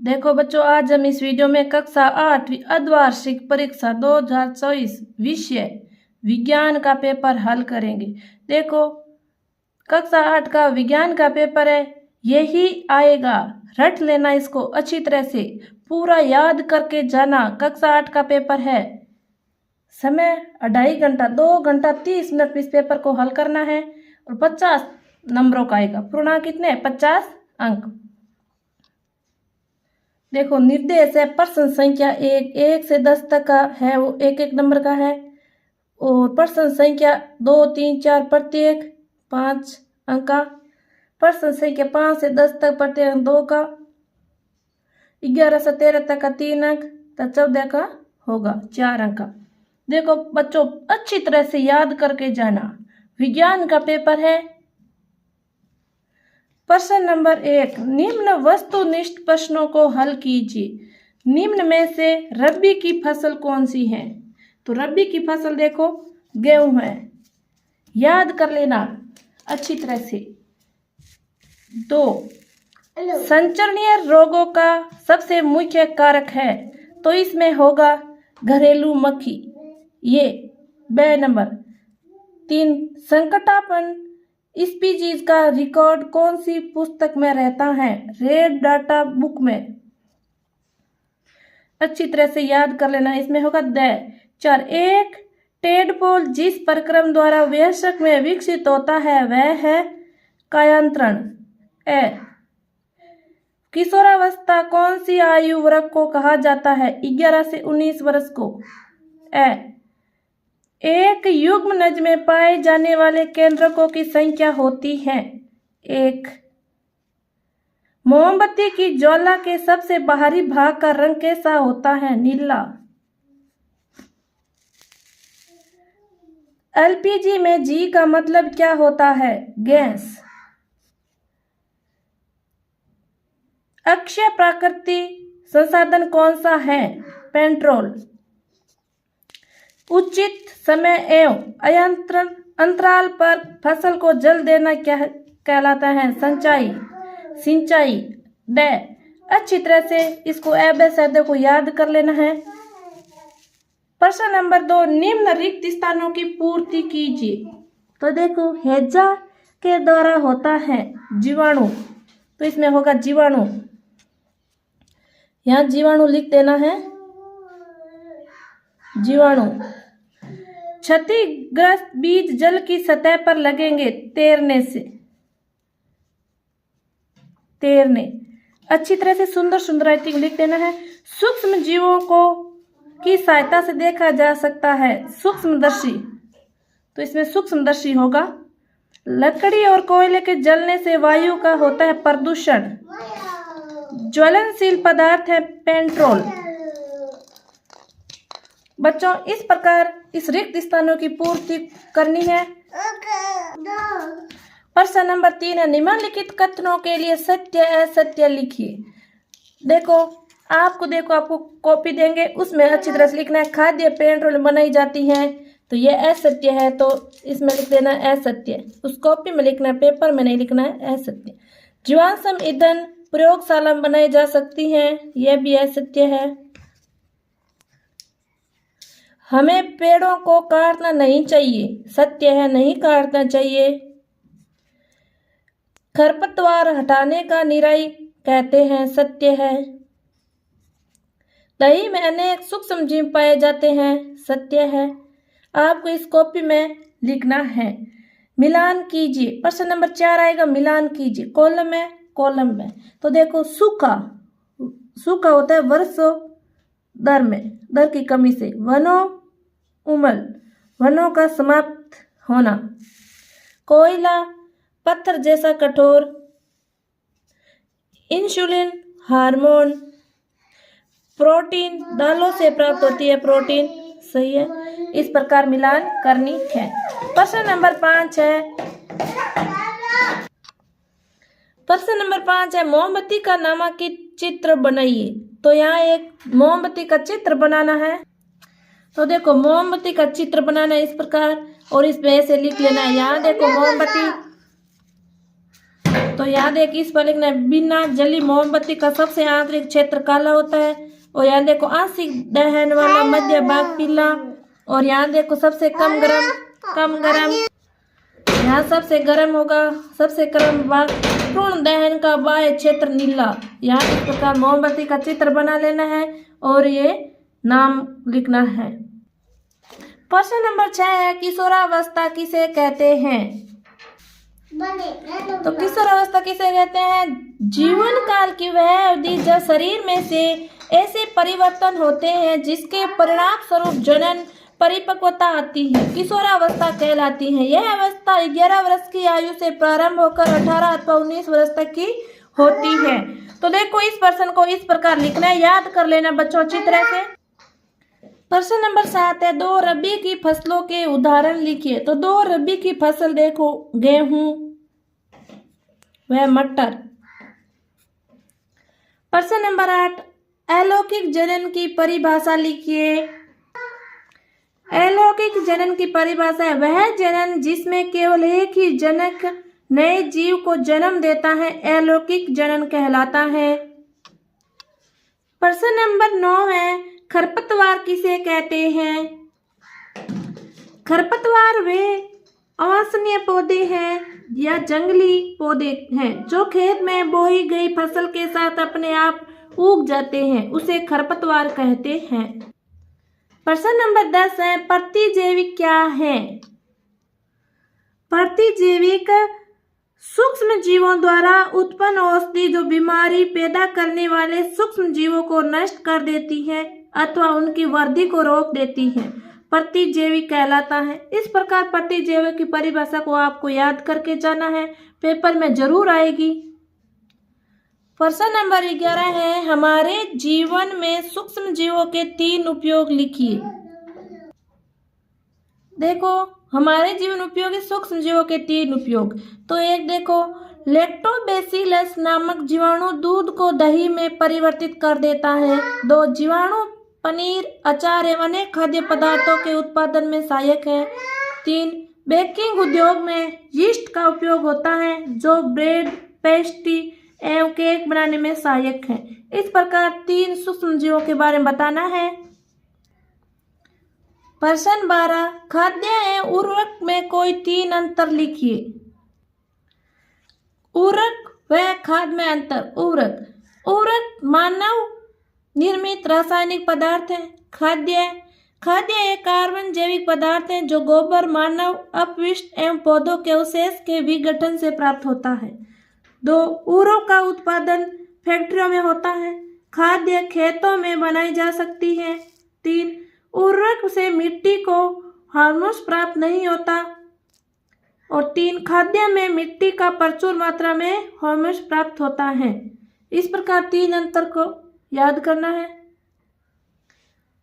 देखो बच्चों, आज हम इस वीडियो में कक्षा 8वीं अर्धवार्षिक परीक्षा 2024 विषय विज्ञान का पेपर हल करेंगे। देखो, कक्षा 8 का विज्ञान का पेपर है, यही आएगा। रट लेना इसको अच्छी तरह से, पूरा याद करके जाना। कक्षा 8 का पेपर है, समय 2.5 घंटा, 2 घंटा 30 मिनट में इस पेपर को हल करना है और 50 नंबरों का आएगा। पूर्णांक कितने? 50 अंक। देखो, निर्देश है प्रश्न संख्या 1 से 10 तक का है, वो एक एक नंबर का है। और प्रश्न संख्या 2, 3, 4 प्रत्येक 5 अंक का। प्रश्न संख्या 5 से 10 तक प्रत्येक 2 का। 11 से 13 तक का 3 अंक, तो 14 का होगा 4 अंक का। देखो बच्चों, अच्छी तरह से याद करके जाना, विज्ञान का पेपर है। प्रश्न नंबर 1, निम्न वस्तुनिष्ठ प्रश्नों को हल कीजिए। निम्न में से रबी की फसल कौन सी है? तो रबी की फसल देखो गेहूं है, याद कर लेना अच्छी तरह से। 2, संचरणीय रोगों का सबसे मुख्य कारक है, तो इसमें होगा घरेलू मक्खी, ये बे नंबर। 3, संकटापन्न स्पीशीज का रिकॉर्ड कौन सी पुस्तक में रहता है? रेड डाटा बुक में। अच्छी तरह से याद कर लेना, इसमें होगा द। 4, एक टेडपोल जिस परिक्रम द्वारा वयस्क में विकसित होता है वह है कायांतरण। ए, किशोरावस्था कौन सी आयु वर्ग को कहा जाता है? 11 से 19 वर्ष को। एक युग्म नज में पाए जाने वाले केंद्रकों की संख्या होती है 1। मोमबत्ती की ज्वाला के सबसे बाहरी भाग का रंग कैसा होता है? नीला। एलपीजी में जी का मतलब क्या होता है? गैस। अक्षय प्राकृतिक संसाधन कौन सा है? पेट्रोल। उचित समय एवं अयंत्रण अंतराल पर फसल को जल देना क्या कहलाता है? सिंचाई। ड, अच्छी तरह से इसको शब्द को याद कर लेना है। प्रश्न नंबर 2, निम्न रिक्त स्थानों की पूर्ति कीजिए। तो देखो, हैजा के द्वारा होता है जीवाणु, तो इसमें होगा जीवाणु। यहाँ जीवाणु लिख देना है, जीवाणु। क्षतिग्रस्त बीज जल की सतह पर लगेंगे तैरने से। अच्छी तरह से सुंदर सुंदर राइटिंग लिख देना है। सूक्ष्म जीवों को की सहायता से देखा जा सकता है सूक्ष्मदर्शी, तो इसमें सूक्ष्मदर्शी होगा। लकड़ी और कोयले के जलने से वायु का होता है प्रदूषण। ज्वलनशील पदार्थ है पेट्रोल। बच्चों, इस प्रकार इस रिक्त स्थानों की पूर्ति करनी है। प्रश्न नंबर 3 है, निम्नलिखित कथनों के लिए सत्य असत्य लिखिए। देखो आपको कॉपी देंगे, उसमें अच्छी तरह से लिखना है। खाद्य पेट्रोल बनाई जाती है, तो ये असत्य है, तो इसमें लिख देना असत्य। उस कॉपी में लिखना है, पेपर में नहीं लिखना है, असत्य। जीवाश्म ईंधन प्रयोगशाला में बनाई जा सकती है, यह भी असत्य है। हमें पेड़ों को काटना नहीं चाहिए, सत्य है, नहीं काटना चाहिए। खरपतवार हटाने का निराई कहते हैं, सत्य है। दही में अनेक सूक्ष्म जीव पाए जाते हैं, सत्य है। आपको इस कॉपी में लिखना है। मिलान कीजिए। प्रश्न नंबर 4 आएगा, मिलान कीजिए। कॉलम में तो देखो, सूखा होता है वर्षों दर की कमी से। वनों का समाप्त होना। कोयला पत्थर जैसा कठोर। Insulin hormone. प्रोटीन दालों से प्राप्त होती है, प्रोटीन, सही है। इस प्रकार मिलान करनी है। प्रश्न नंबर 5 है, मोमबत्ती का नामांकित चित्र बनाइए। तो यहाँ एक मोमबत्ती का चित्र बनाना है। तो देखो, मोमबत्ती का चित्र बनाना है इस प्रकार, और इसमें ऐसे लिख लेना है। यहाँ देखो मोमबत्ती, तो यहाँ देखिए इस पर लिखना है, बिना जली मोमबत्ती का सबसे आंतरिक क्षेत्र काला होता है। और यहाँ देखो आंशिक दहन वाला मध्य भाग पीला। और यहाँ देखो सबसे कम गरम यहाँ सबसे गर्म होगा, सबसे गर्म भाग पूर्ण दहन का बाह्य क्षेत्र नीला। यहाँ इस प्रकार मोमबत्ती का चित्र बना लेना है और ये नाम लिखना है। प्रश्न नंबर 6 है, किशोरावस्था किसे कहते हैं? तो किशोरावस्था किसे कहते हैं? जीवन काल की वह अवधि जब शरीर में से ऐसे परिवर्तन होते हैं जिसके परिणाम स्वरूप जनन परिपक्वता आती है, किशोरावस्था कहलाती है। यह अवस्था 11 वर्ष की आयु से प्रारंभ होकर 18 अथवा 19 वर्ष तक की होती है। तो देखो इस प्रश्न को इस प्रकार लिखना है, याद कर लेना बच्चों अच्छी तरह से। प्रश्न नंबर 7 है, 2 रबी की फसलों के उदाहरण लिखिए। तो 2 रबी की फसल देखो, गेहूं व मटर। प्रश्न नंबर 8, अलौकिक जनन की परिभाषा लिखिए। अलौकिक जनन की परिभाषा है वह जनन जिसमें केवल एक ही जनक नए जीव को जन्म देता है, अलौकिक जनन कहलाता है। प्रश्न नंबर 9 है, खरपतवार किसे कहते हैं? खरपतवार वे अवांछनीय पौधे हैं या जंगली पौधे हैं जो खेत में बोई गई फसल के साथ अपने आप उग जाते हैं, उसे खरपतवार कहते हैं। प्रश्न नंबर 10 है, प्रतिजैविक क्या है? प्रतिजैविक सूक्ष्म जीवों द्वारा उत्पन्न औषधि जो बीमारी पैदा करने वाले सूक्ष्म जीवों को नष्ट कर देती है अथवा उनकी वृद्धि को रोक देती है, प्रतिजैविक कहलाता है। इस प्रकार प्रतिजैविक की परिभाषा को आपको याद करके जाना है, पेपर में जरूर आएगी। प्रश्न नंबर 11 है, हमारे जीवन में सूक्ष्म जीवों के 3 उपयोग लिखिए। देखो हमारे जीवन उपयोगी सूक्ष्म जीवों के 3 उपयोग। तो एक देखो, लैक्टोबैसिलस नामक जीवाणु दूध को दही में परिवर्तित कर देता है। 2 जीवाणु पनीर, अचार एवं अनेक खाद्य पदार्थों के उत्पादन में सहायक है। 3 बेकिंग उद्योग में यीस्ट का उपयोग होता है जो ब्रेड, पेस्ट्री एवं केक बनाने में सहायक है। इस प्रकार 3 सूक्ष्म जीवों के बारे में बताना है। प्रश्न 12, खाद्य एवं उर्वरक में कोई 3 अंतर लिखिए। उर्वरक व खाद में अंतर। उर्वरक मानव निर्मित रासायनिक पदार्थ है। खाद्य एक कार्बन जैविक पदार्थ है जो गोबर, मानव अपशिष्ट एवं पौधों के अवशेष के विघटन से प्राप्त होता है। 2 उर्वरक का उत्पादन फैक्ट्रियों में होता है। खाद्य खेतों में बनाई जा सकती है। 3 उर्वरक से मिट्टी को हार्मोन्स प्राप्त नहीं होता। और 3 खाद्य में मिट्टी का प्रचुर मात्रा में हार्मोन्स प्राप्त होता है। इस प्रकार 3 अंतर को याद करना है।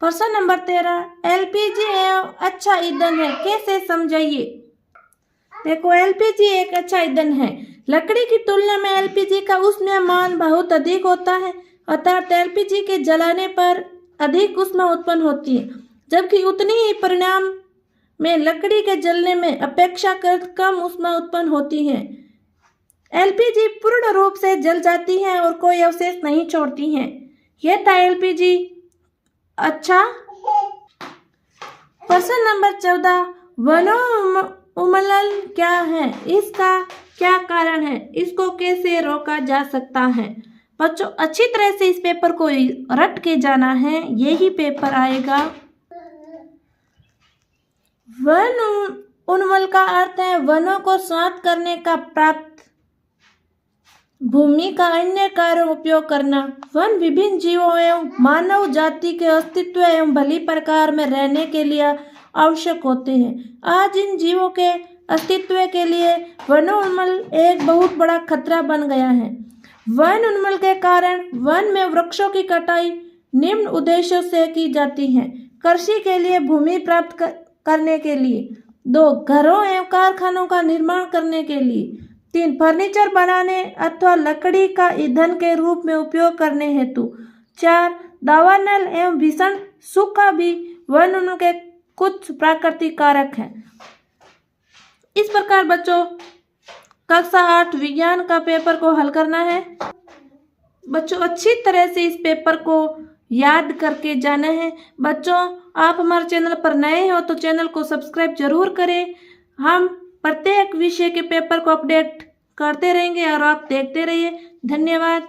प्रश्न नंबर 13, एलपीजी एवं अच्छा ईंधन है, कैसे समझाइए। देखो एलपीजी एक अच्छा ईंधन है। लकड़ी की तुलना में एलपीजी का ऊष्मीयमान बहुत अधिक होता है, अर्थात एलपीजी के जलाने पर अधिक ऊष्मा उत्पन्न होती है, जबकि उतनी ही परिणाम में लकड़ी के जलने में अपेक्षाकृत कम ऊष्मा उत्पन्न होती है। एलपीजी पूर्ण रूप से जल जाती है और कोई अवशेष नहीं छोड़ती है। यह था एलपीजी अच्छा। प्रश्न नंबर 14, वनोन्मूलन क्या है, इसका क्या कारण है, इसको कैसे रोका जा सकता है। बच्चों अच्छी तरह से इस पेपर को रट के जाना है, यही पेपर आएगा। वन उन्मूलन का अर्थ है वनों को समाप्त करने का प्राप्त भूमि का अन्य कार्यों उपयोग करना। वन विभिन्न जीवों एवं मानव जाति के अस्तित्व एवं भली प्रकार में रहने के लिए आवश्यक होते हैं। आज इन जीवों के अस्तित्व के लिए वनोन्मूलन एक बहुत बड़ा खतरा बन गया है। वन उन्मूलन के कारण वन में वृक्षों की कटाई निम्न उद्देश्यों से की जाती है। कृषि के लिए भूमि प्राप्त करने के लिए। 2 घरों एवं कारखानों का निर्माण करने के लिए। 3 फर्नीचर बनाने अथवा लकड़ी का ईंधन के रूप में उपयोग करने हेतु। 4 दावानल एवं भीषण सूखा भी वन उन्मूलन के कुछ प्राकृतिक कारक हैं। इस प्रकार बच्चों कक्षा 8 विज्ञान का पेपर को हल करना है। बच्चों अच्छी तरह से इस पेपर को याद करके जाना है। बच्चों आप हमारे चैनल पर नए हो तो चैनल को सब्सक्राइब जरूर करें। हम प्रत्येक विषय के पेपर को अपडेट करते रहेंगे और आप देखते रहिए। धन्यवाद।